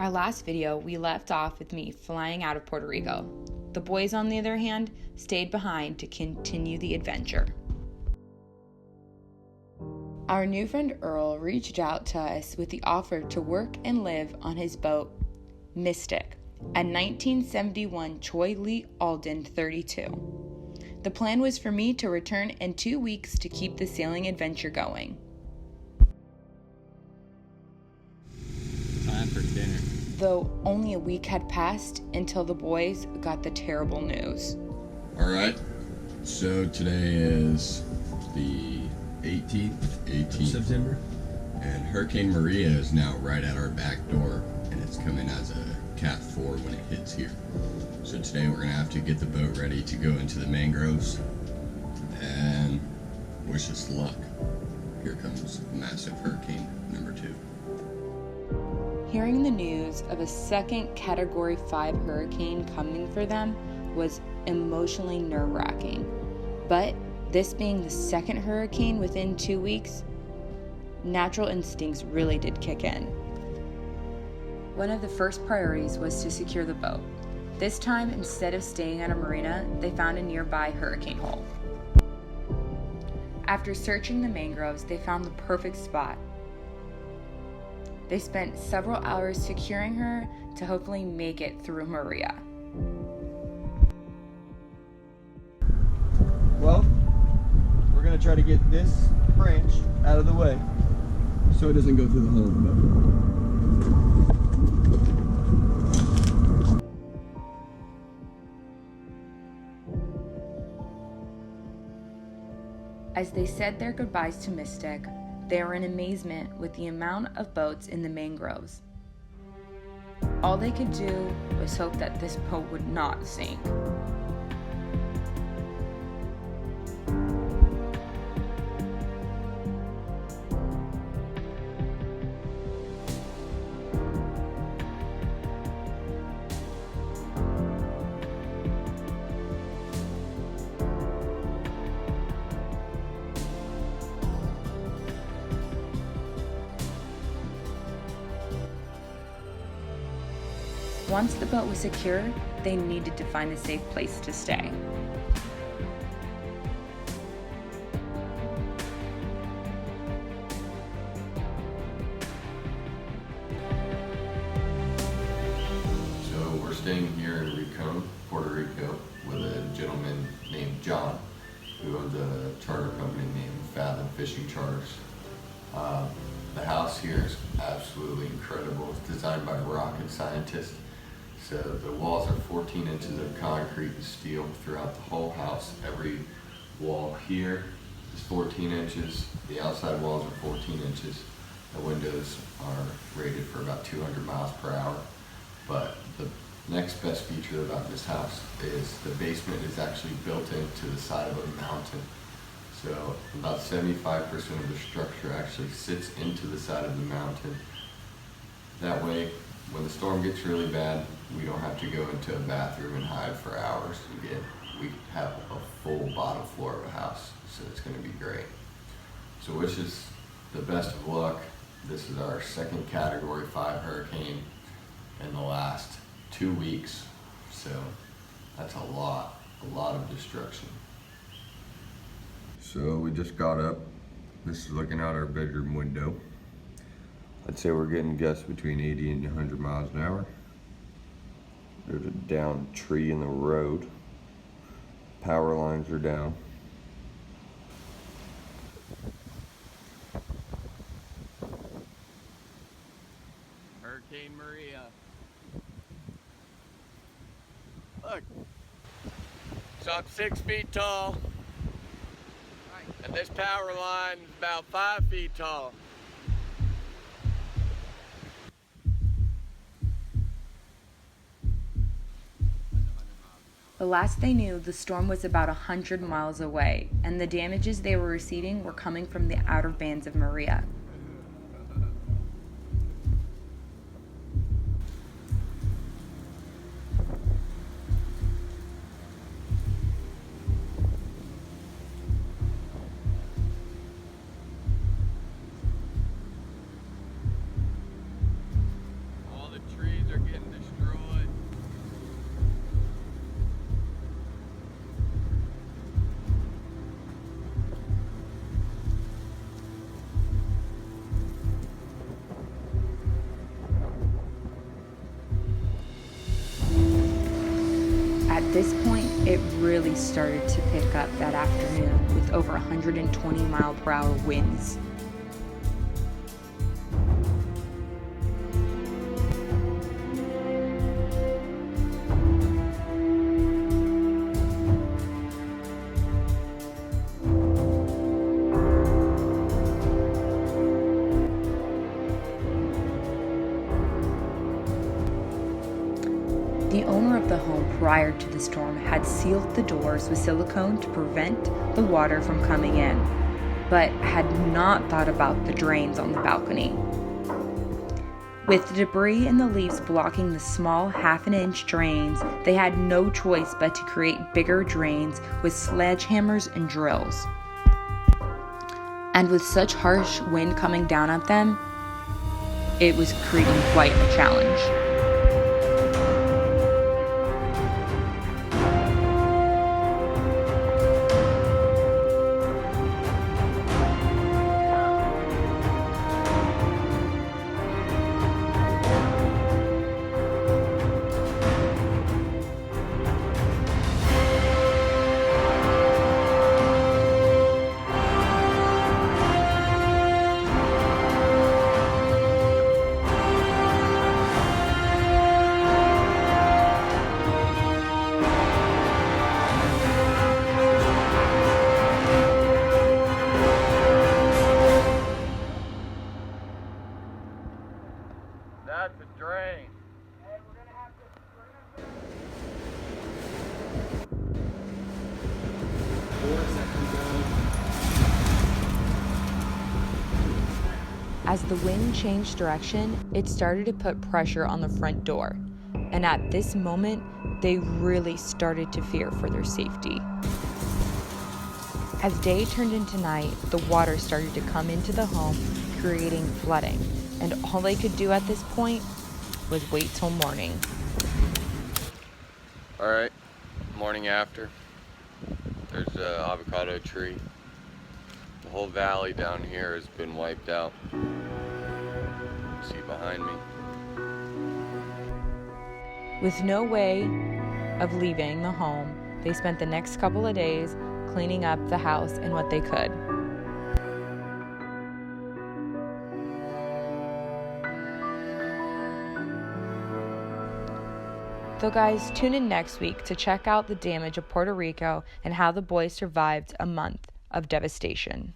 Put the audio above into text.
Our last video, we left off with me flying out of Puerto Rico. The boys, on the other hand, stayed behind to continue the adventure. Our new friend Earl reached out to us with the offer to work and live on his boat, Mystic, a 1971 Choi Lee Alden 32. The plan was for me to return in 2 weeks to keep the sailing adventure going. Time for dinner. Though only a week had passed until the boys got the terrible news. Alright, so today is the 18th September. and Hurricane Maria is now right at our back door, and it's coming as a Cat 4 when it hits here. So today we're going to have to get the boat ready to go into the mangroves and wish us luck. Here comes massive hurricane number 2. Hearing the news of a second Category 5 hurricane coming for them was emotionally nerve-wracking. But this being the second hurricane within 2 weeks, natural instincts really did kick in. One of the first priorities was to secure the boat. This time, instead of staying at a marina, they found a nearby hurricane hole. After searching the mangroves, they found the perfect spot. They spent several hours securing her to hopefully make it through Maria. Well, we're going to try to get this branch out of the way so it doesn't go through the hole in the boat. As they said their goodbyes to Mystic, they were in amazement with the amount of boats in the mangroves. All they could do was hope that this boat would not sink. Once the boat was secure, they needed to find a safe place to stay. So we're staying here in Rincon, Puerto Rico, with a gentleman named John, who owns a charter company named Fathom Fishing Charters. The house here is absolutely incredible. It's designed by rocket scientists. So the walls are 14 inches of concrete and steel throughout the whole house. Every wall here is 14 inches. The outside walls are 14 inches. The windows are rated for about 200 miles per hour. But the next best feature about this house is the basement is actually built into the side of a mountain. So about 75% of the structure actually sits into the side of the mountain. That way, when the storm gets really bad, we don't have to go into a bathroom and hide for hours. Again, we have a full bottom floor of a house, so it's going to be great. So wish us the best of luck. This is our second Category 5 hurricane in the last 2 weeks, so that's a lot of destruction. So we just got up. This is looking out our bedroom window. I'd say we're getting gusts between 80 and 100 miles an hour. There's a downed tree in the road. Power lines are down. Hurricane Maria. Look. So I'm 6 feet tall. And this power line is about 5 feet tall. The last they knew, the storm was about 100 miles away, and the damages they were receiving were coming from the outer bands of Maria. All the trees it really started to pick up that afternoon with over 120-mile-per-hour winds. The owner of the home prior to the storm had sealed the doors with silicone to prevent the water from coming in, but had not thought about the drains on the balcony. With the debris and the leaves blocking the small half-an-inch drains, they had no choice but to create bigger drains with sledgehammers and drills. And with such harsh wind coming down at them, it was creating quite a challenge. That's a drain. As the wind changed direction, it started to put pressure on the front door, and at this moment, they really started to fear for their safety. As day turned into night, the water started to come into the home, creating flooding, and all they could do at this point was wait till morning. All right, morning after. There's an avocado tree. The whole valley down here has been wiped out. See behind me. With no way of leaving the home, they spent the next couple of days cleaning up the house and what they could. So guys, tune in next week to check out the damage of Puerto Rico and how the boys survived a month of devastation.